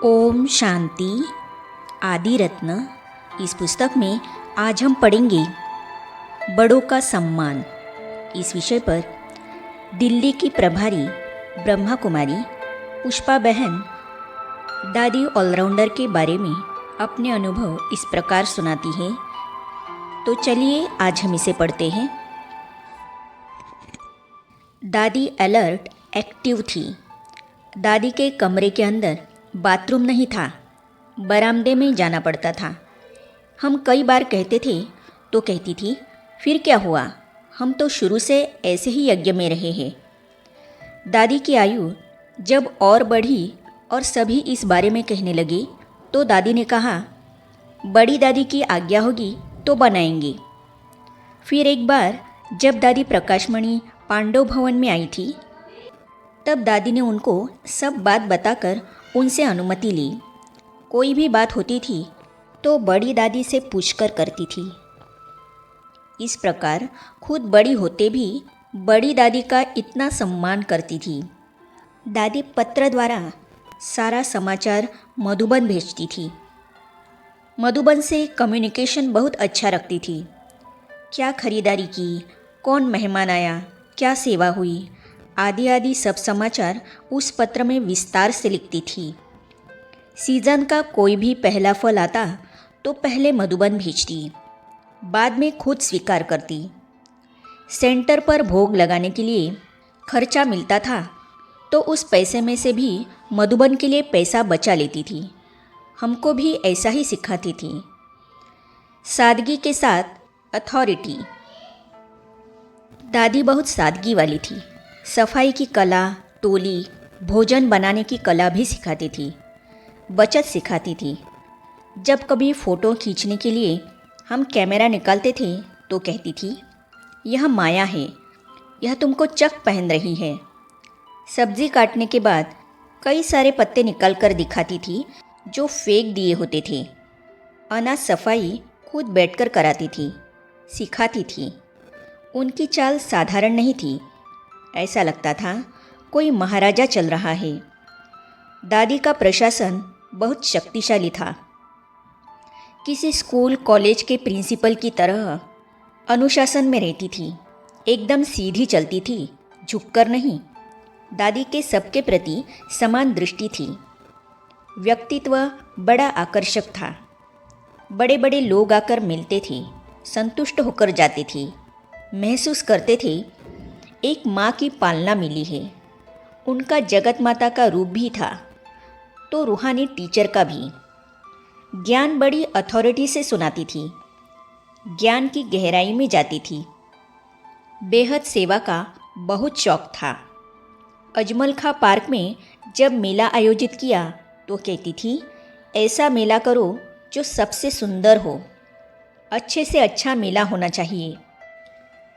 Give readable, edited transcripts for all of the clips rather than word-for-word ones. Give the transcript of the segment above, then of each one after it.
ओम शांति। आदि रत्न। इस पुस्तक में आज हम पढ़ेंगे बड़ों का सम्मान। इस विषय पर दिल्ली की प्रभारी ब्रह्मा कुमारी पुष्पा बहन दादी ऑलराउंडर के बारे में अपने अनुभव इस प्रकार सुनाती है। तो चलिए आज हम इसे पढ़ते हैं। दादी अलर्ट एक्टिव थी। दादी के कमरे के अंदर बाथरूम नहीं था, बरामदे में जाना पड़ता था। हम कई बार कहते थे तो कहती थी, फिर क्या हुआ, हम तो शुरू से ऐसे ही यज्ञ में रहे हैं। दादी की आयु जब और बढ़ी और सभी इस बारे में कहने लगे तो दादी ने कहा, बड़ी दादी की आज्ञा होगी तो बनाएंगे। फिर एक बार जब दादी प्रकाशमणि पांडव भवन में आई थी, तब दादी ने उनको सब बात बताकर उनसे अनुमति ली। कोई भी बात होती थी तो बड़ी दादी से पूछकर करती थी। इस प्रकार खुद बड़ी होते भी बड़ी दादी का इतना सम्मान करती थी। दादी पत्र द्वारा सारा समाचार मधुबन भेजती थी। मधुबन से कम्युनिकेशन बहुत अच्छा रखती थी। क्या खरीदारी की, कौन मेहमान आया, क्या सेवा हुई, आदि आदि सब समाचार उस पत्र में विस्तार से लिखती थी। सीजन का कोई भी पहला फल आता तो पहले मधुबन भेजती, बाद में खुद स्वीकार करती। सेंटर पर भोग लगाने के लिए खर्चा मिलता था तो उस पैसे में से भी मधुबन के लिए पैसा बचा लेती थी। हमको भी ऐसा ही सिखाती थी। सादगी के साथ अथॉरिटी। दादी बहुत सादगी वाली थी। सफाई की कला, टोली, भोजन बनाने की कला भी सिखाती थी। बचत सिखाती थी। जब कभी फ़ोटो खींचने के लिए हम कैमरा निकालते थे तो कहती थी, यह माया है, यह तुमको चक पहन रही है। सब्ज़ी काटने के बाद कई सारे पत्ते निकाल कर दिखाती थी जो फेंक दिए होते थे। अनाज सफाई खुद बैठकर कराती थी, सिखाती थी। उनकी चाल साधारण नहीं थी, ऐसा लगता था कोई महाराजा चल रहा है। दादी का प्रशासन बहुत शक्तिशाली था। किसी स्कूल कॉलेज के प्रिंसिपल की तरह अनुशासन में रहती थी। एकदम सीधी चलती थी, झुककर नहीं। दादी के सबके प्रति समान दृष्टि थी। व्यक्तित्व बड़ा आकर्षक था। बड़े बड़े लोग आकर मिलते थे, संतुष्ट होकर जाते थे। महसूस करते थे एक माँ की पालना मिली है। उनका जगत माता का रूप भी था तो रूहानी टीचर का भी। ज्ञान बड़ी अथॉरिटी से सुनाती थी। ज्ञान की गहराई में जाती थी। बेहद सेवा का बहुत शौक था। अजमल खां पार्क में जब मेला आयोजित किया तो कहती थी, ऐसा मेला करो जो सबसे सुंदर हो। अच्छे से अच्छा मेला होना चाहिए।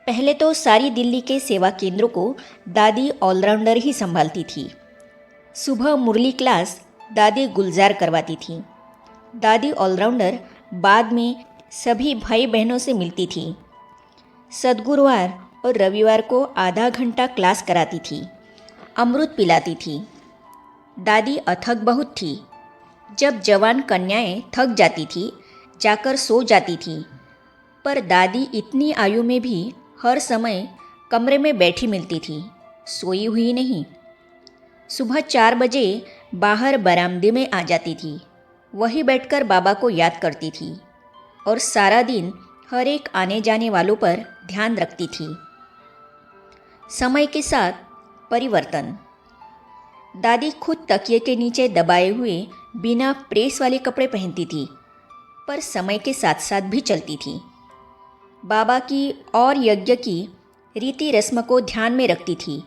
पहले तो सारी दिल्ली के सेवा केंद्रों को दादी ऑलराउंडर ही संभालती थी। सुबह मुरली क्लास दादी गुलजार करवाती थी। दादी ऑलराउंडर बाद में सभी भाई बहनों से मिलती थी। सद्गुरुवार और रविवार को आधा घंटा क्लास कराती थी। अमृत पिलाती थी। दादी अथक बहुत थी। जब जवान कन्याएं थक जाती थी जाकर सो जाती थी, पर दादी इतनी आयु में भी हर समय कमरे में बैठी मिलती थी, सोई हुई नहीं। सुबह 4 बजे बाहर बरामदे में आ जाती थी। वहीं बैठकर बाबा को याद करती थी और सारा दिन हर एक आने जाने वालों पर ध्यान रखती थी। समय के साथ परिवर्तन। दादी खुद तकिए के नीचे दबाए हुए बिना प्रेस वाले कपड़े पहनती थी, पर समय के साथ साथ भी चलती थी। बाबा की और यज्ञ की रीति रस्म को ध्यान में रखती थी,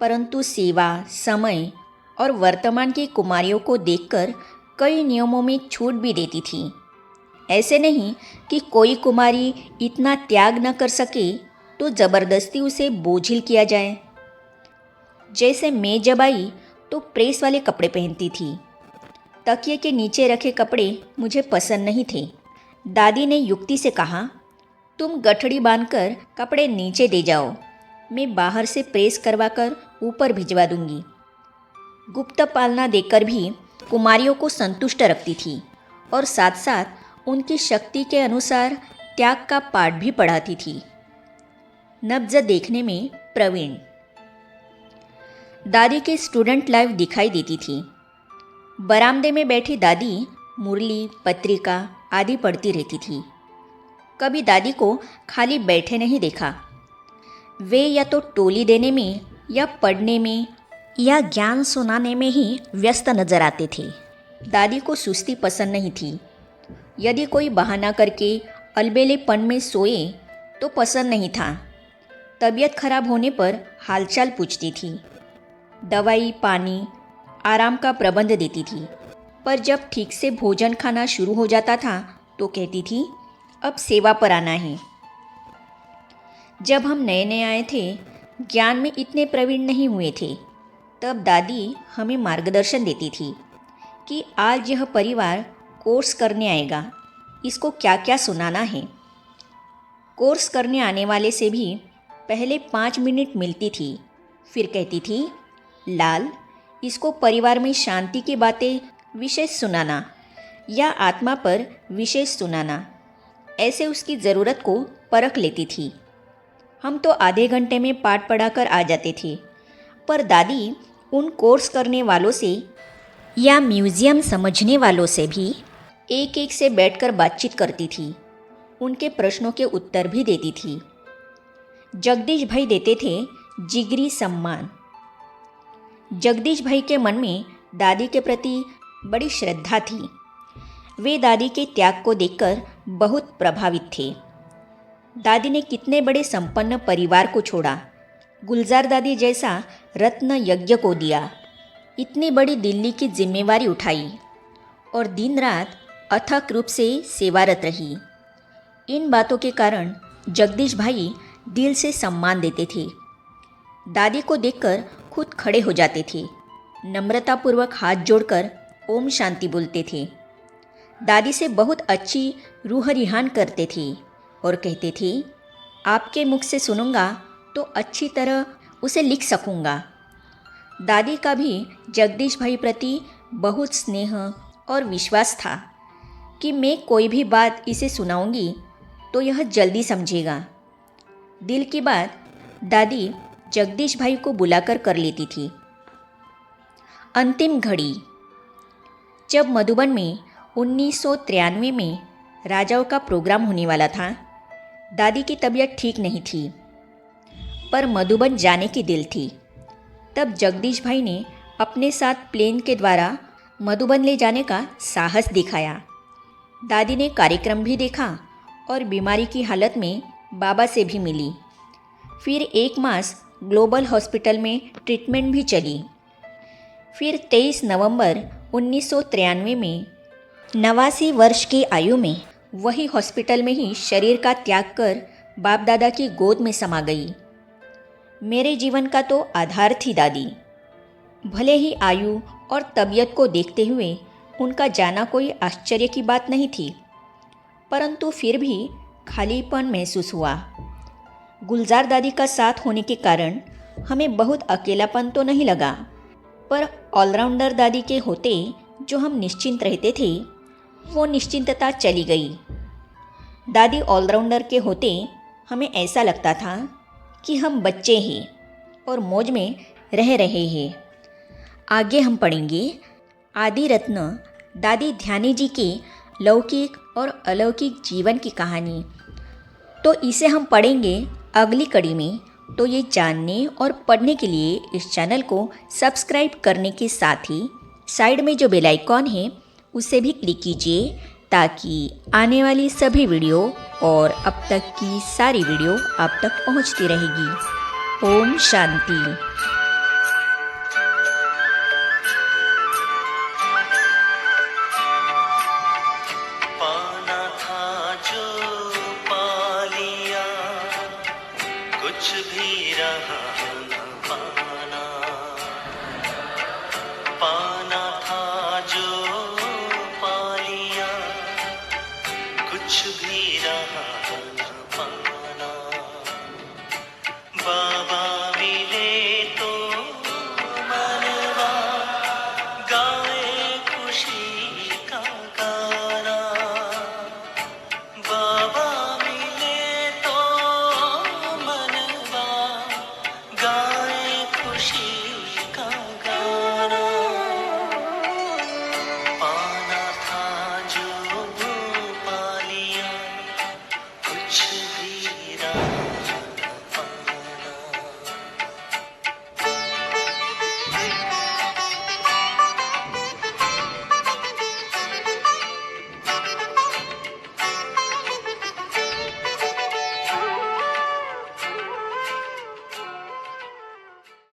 परंतु सेवा, समय और वर्तमान की कुमारियों को देखकर कई नियमों में छूट भी देती थी। ऐसे नहीं कि कोई कुमारी इतना त्याग न कर सके तो ज़बरदस्ती उसे बोझिल किया जाए। जैसे मैं जब आई तो प्रेस वाले कपड़े पहनती थी। तकिए के नीचे रखे कपड़े मुझे पसंद नहीं थे। दादी ने युक्ति से कहा, तुम गठड़ी बांधकर कपड़े नीचे दे जाओ, मैं बाहर से प्रेस करवाकर ऊपर भिजवा दूंगी। गुप्त पालना देकर भी कुमारियों को संतुष्ट रखती थी और साथ साथ उनकी शक्ति के अनुसार त्याग का पाठ भी पढ़ाती थी। नब्ज देखने में प्रवीण। दादी की स्टूडेंट लाइफ दिखाई देती थी। बरामदे में बैठी दादी मुरली, पत्रिका आदि पढ़ती रहती थी। कभी दादी को खाली बैठे नहीं देखा। वे या तो टोली देने में या पढ़ने में या ज्ञान सुनाने में ही व्यस्त नजर आते थे। दादी को सुस्ती पसंद नहीं थी। यदि कोई बहाना करके अलबेलेपन में सोए तो पसंद नहीं था। तबीयत खराब होने पर हालचाल पूछती थी। दवाई, पानी, आराम का प्रबंध देती थी। पर जब ठीक से भोजन खाना शुरू हो जाता था तो कहती थी, अब सेवा पर आना है। जब हम नए नए आए थे, ज्ञान में इतने प्रवीण नहीं हुए थे, तब दादी हमें मार्गदर्शन देती थी कि आज यह परिवार कोर्स करने आएगा, इसको क्या क्या सुनाना है। कोर्स करने आने वाले से भी पहले 5 मिनट मिलती थी, फिर कहती थी, लाल, इसको परिवार में शांति की बातें विशेष सुनाना या आत्मा पर विशेष सुनाना। ऐसे उसकी ज़रूरत को परख लेती थी। हम तो आधे घंटे में पाठ पढ़ाकर आ जाते थे, पर दादी उन कोर्स करने वालों से या म्यूज़ियम समझने वालों से भी एक एक से बैठकर बातचीत करती थी। उनके प्रश्नों के उत्तर भी देती थी। जगदीश भाई देते थे जिगरी सम्मान। जगदीश भाई के मन में दादी के प्रति बड़ी श्रद्धा थी। वे दादी के त्याग को देखकर बहुत प्रभावित थे। दादी ने कितने बड़े संपन्न परिवार को छोड़ा, गुलजार दादी जैसा रत्न यज्ञ को दिया, इतनी बड़ी दिल्ली की जिम्मेवारी उठाई और दिन रात अथक रूप से सेवारत रही। इन बातों के कारण जगदीश भाई दिल से सम्मान देते थे। दादी को देखकर खुद खड़े हो जाते थे, नम्रतापूर्वक हाथ जोड़कर ओम शांति बोलते थे। दादी से बहुत अच्छी रूह रिहान करते थे और कहते थे, आपके मुख से सुनूंगा तो अच्छी तरह उसे लिख सकूंगा। दादी का भी जगदीश भाई प्रति बहुत स्नेह और विश्वास था कि मैं कोई भी बात इसे सुनाऊंगी तो यह जल्दी समझेगा। दिल की बात दादी जगदीश भाई को बुलाकर कर लेती थी। अंतिम घड़ी। जब मधुबन में 1993 में राजाओं का प्रोग्राम होने वाला था, दादी की तबीयत ठीक नहीं थी, पर मधुबन जाने की दिल थी। तब जगदीश भाई ने अपने साथ प्लेन के द्वारा मधुबन ले जाने का साहस दिखाया। दादी ने कार्यक्रम भी देखा और बीमारी की हालत में बाबा से भी मिली। फिर 1 मास ग्लोबल हॉस्पिटल में ट्रीटमेंट भी चली। फिर 23 नवंबर 1993 में 89 वर्ष की आयु में वही हॉस्पिटल में ही शरीर का त्याग कर बाप दादा की गोद में समा गई। मेरे जीवन का तो आधार थी दादी। भले ही आयु और तबीयत को देखते हुए उनका जाना कोई आश्चर्य की बात नहीं थी, परंतु फिर भी खालीपन महसूस हुआ। गुलजार दादी का साथ होने के कारण हमें बहुत अकेलापन तो नहीं लगा, पर ऑलराउंडर दादी के होते जो हम निश्चिंत रहते थे, वो निश्चिंतता चली गई। दादी ऑलराउंडर के होते हमें ऐसा लगता था कि हम बच्चे हैं और मौज में रह रहे हैं। आगे हम पढ़ेंगे आदि रत्न दादी ध्यानी जी के लौकिक और अलौकिक जीवन की कहानी। तो इसे हम पढ़ेंगे अगली कड़ी में। तो ये जानने और पढ़ने के लिए इस चैनल को सब्सक्राइब करने के साथ ही साइड में जो बेल आइकॉन है उसे भी क्लिक कीजिए, ताकि आने वाली सभी वीडियो और अब तक की सारी वीडियो आप तक पहुंचती रहेगी। ओम शांति।